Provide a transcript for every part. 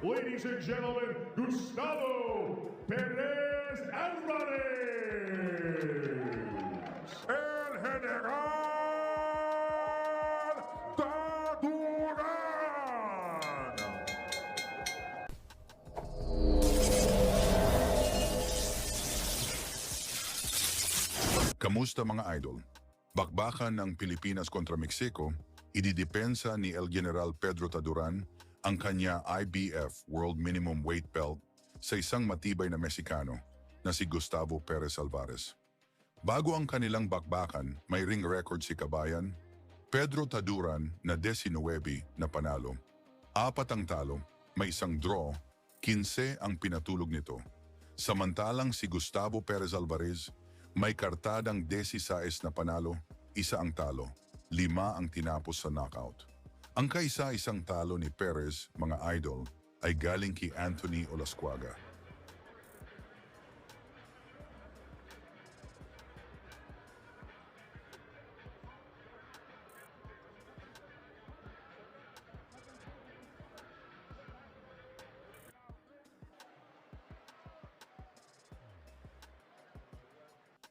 ladies and gentlemen, Gustavo Perez Alvarez, El General Taduran. Kamusta mga idol? Bakbakan ng Pilipinas kontra Mexico, ididepensa ni El General Pedro Taduran ang kanya IBF World Minimum Weight Belt sa isang matibay na Meksikano na si Gustavo Perez Alvarez. Bago ang kanilang bakbakan, may ring record si Kabayan, Pedro Taduran na 19 na panalo. 4 ang talo, may isang draw, 15 ang pinatulog nito. Samantalang si Gustavo Perez Alvarez may kartadang 16 na panalo, 1 ang talo, 5 ang tinapos sa knockout. Ang kaisa-isang talo ni Perez, mga idol, ay galing kay Anthony Olascuaga.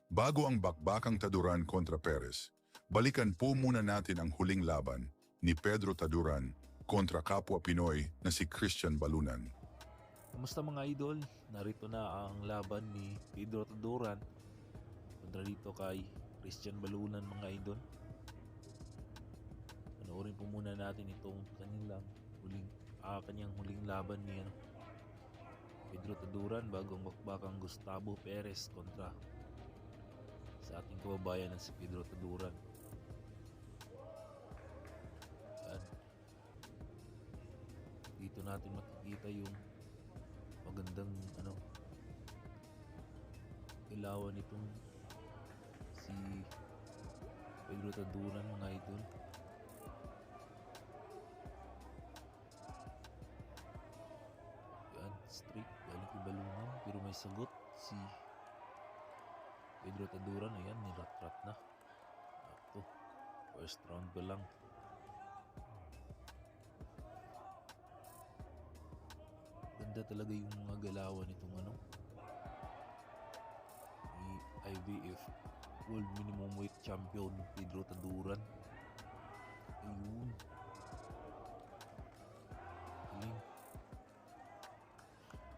Bago ang bakbakang Taduran kontra Perez, balikan po muna natin ang huling laban ni Pedro Taduran kontra kapwa Pinoy na si Christian Balunan. Kamusta mga idol? Narito na ang laban ni Pedro Taduran kontra dito kay Christian Balunan mga idol. Panoorin po muna natin itong kanyang huling laban ni Pedro Taduran bago ang bakbakang Gustavo Perez kontra sa ating kababayan na si Pedro Taduran. Yan. Dito natin makikita yung magandang ilawan nitong si Pedro Taduran mga idol. Yan, straight galing kay Balunan pero may sagot si Pedro Taduran. Ayan, nirat-rat na. Ito, first round pa lang. Ganda talaga yung mga galawan itong ni IBF World Minimum Weight Champion Pedro Taduran. Ayun.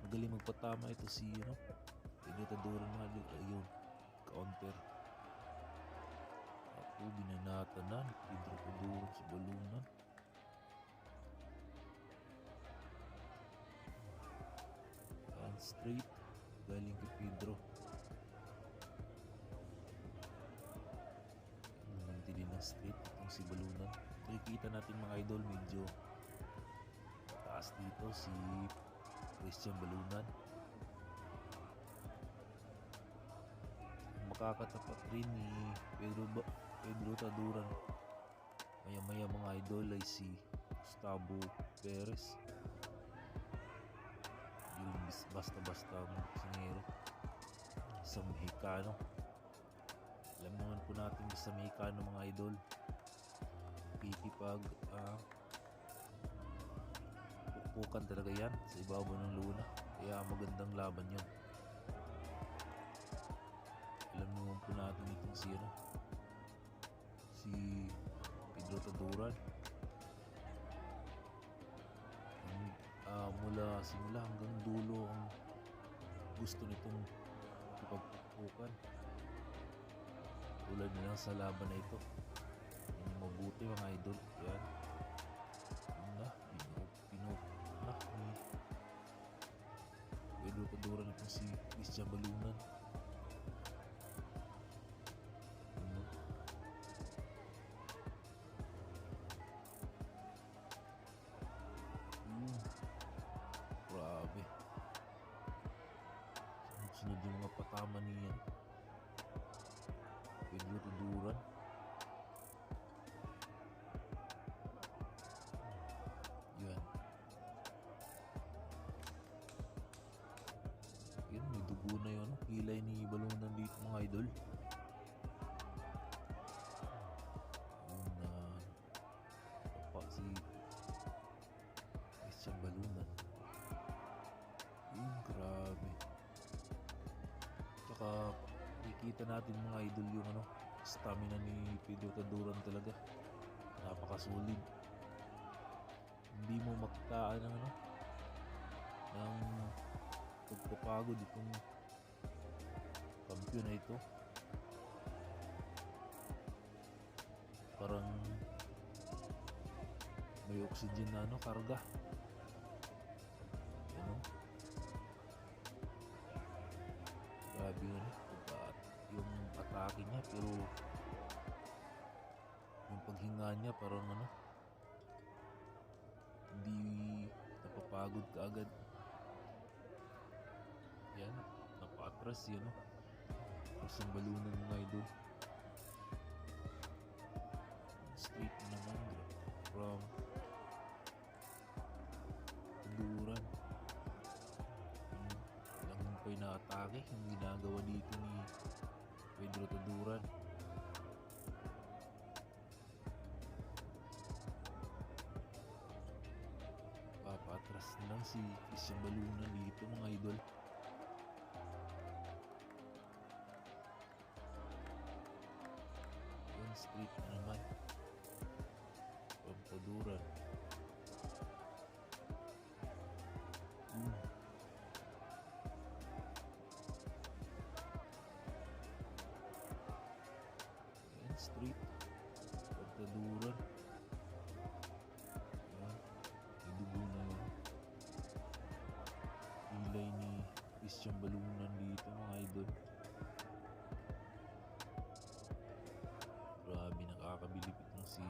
Magaling magpatama ito si Pedro Taduran mga idol. Ayun, counter. Ako binanata na ni Pedro Taduran sa Balunan. And straight galing kay Pedro. Nanti din ng straight itong si Balunan. Nakikita natin mga idol medyo taas dito si Christian Balunan. Makakatapat rin ni Pedro Taduran maya mga idol ay si Gustavo Perez. Yung basta-basta singero, isang Mexicano. Alam naman po natin sa Mexicano mga idol, pitipag pupukan talaga yan sa ibabaw ng luna, kaya magandang laban yun. Alam naman po natin itong si Pedro Taduran. Mula simula hanggang dulo ang gusto nitong ipagpupukan. Tulad na lang sa laban na ito. Yung mabuti mga idol. Yan. Pinok na ni Pedro Taduran itong si Christian Balunan. Grabe. Sunod yung mga patama niya Pedro Taduran. Yan. Yan, may dugo na yun. Kilay ni Balunan dito mga idol. Si Christian Balunan. baka nakikita natin mga idol yung stamina ni Pedro Taduran talaga. Napakasolid. Hindi mo makitaan ng ng pagpapagod itong kampiyon na ito. Parang may oxygen na karga. Yan grabe yung atake niya, pero yung paghinga niya parang hindi napapagod kaagad. Yan, napaatras yan isang balunan mga idol. Straight na naman from Taduran. Lang humpay na atake yung ginagawa dito ni Pedro Taduran. Papatras na lang si Christian Balunan dito mga idol. Yan, straight na naman from Taduran. Yan, straight from Taduran. Idugo na yun ilay ni Christian Balunan dito mga idol. Grabe, nakakabilib itong si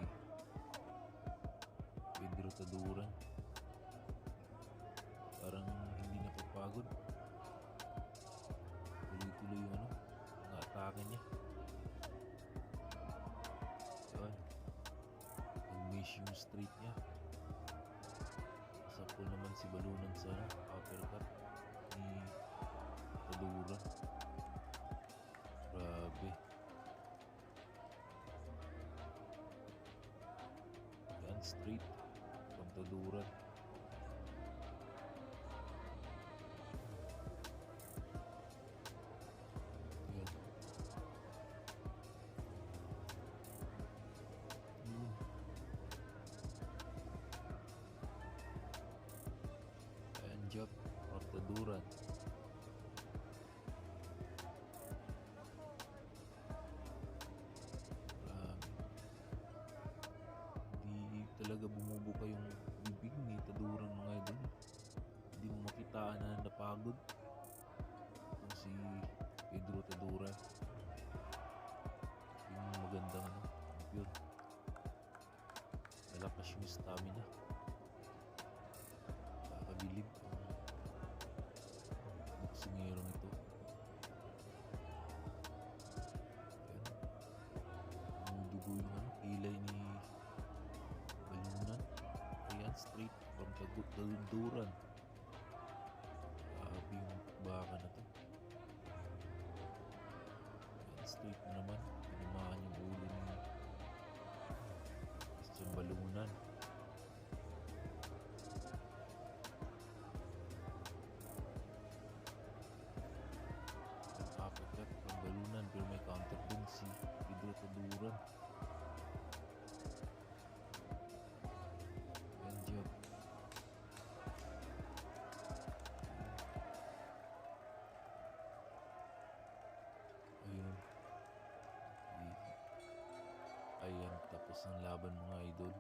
Pedro Taduran. Parang hindi napapagod. Tuloy-tuloy yung mga atake niya. Yan, nag-miss yung straight niya. Sakto naman si Balunan sa uppercut ni Taduran. Grabe. Yan, straight from Taduran. Yan. And jump from Taduran. Di talaga bumubuka yung bibig ni Taduran mga idol. Hindi mo makitaan na napagod kung si Pedro Taduran. Yung magandang kampiyon. Malakas yung stamina. Nakakabilib ang boksingerong ito. Yan, dugo yung ilay ni Balunan. Ayan, straight from Taduran. Grabe yung baka na to. Ayan, straight na naman. Pinumaan yung ulo ni Christian Balunan. Uppercut from Balunan, pero may counter dun si Pedro Taduran. Yan, job. Ayun. Ayan, tapos ang laban mga idol.